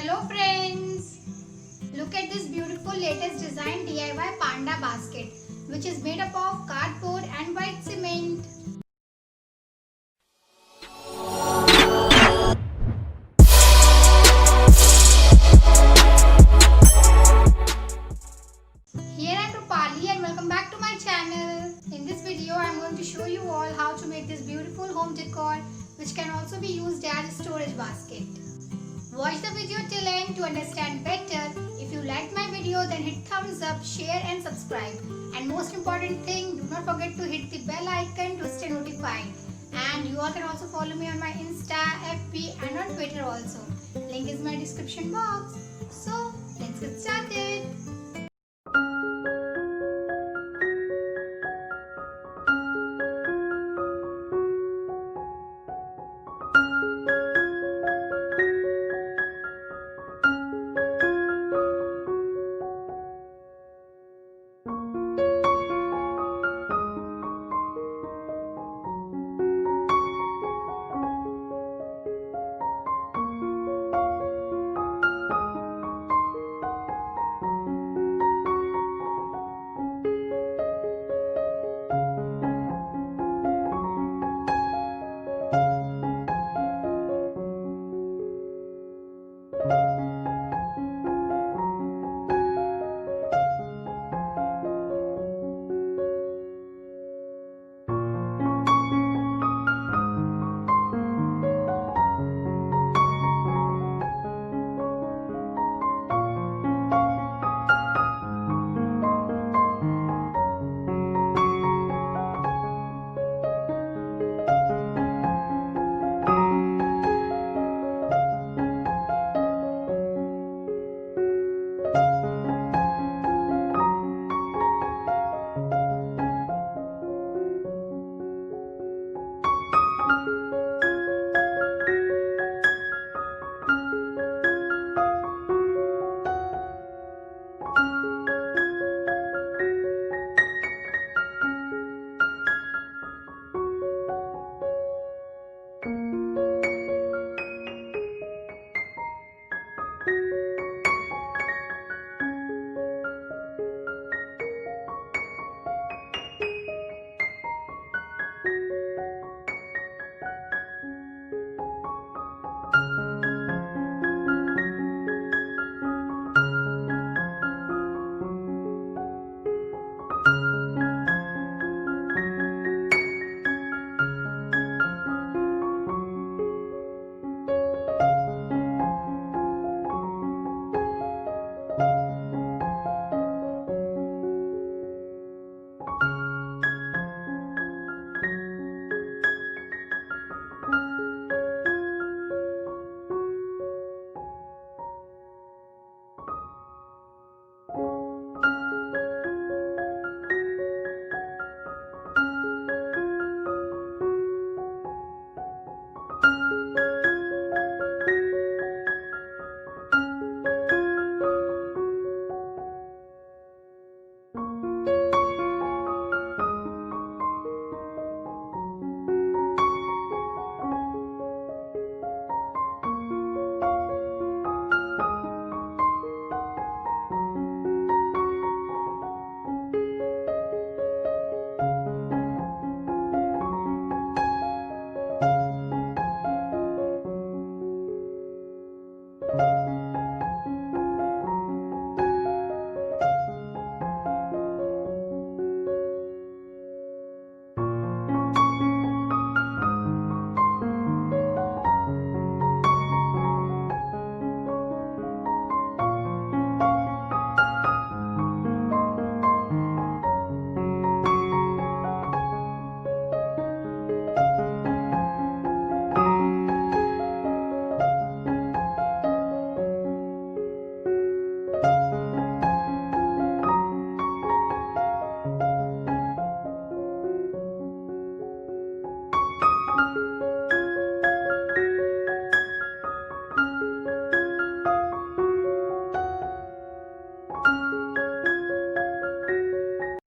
Hello friends! Look at this beautiful latest design DIY panda basket which is made up of cardboard and white cement. Here I am Rupali and welcome back to my channel. In this video I am going to show you all how to make this beautiful home decor which can also be used as a storage basket. Watch the video till end to understand better. If you liked my video, then hit thumbs up, share and subscribe. And most important thing, do not forget to hit the bell icon to stay notified. And you all can also follow me on my Insta, FB and on Twitter also. Link is in my description box. So let's get started.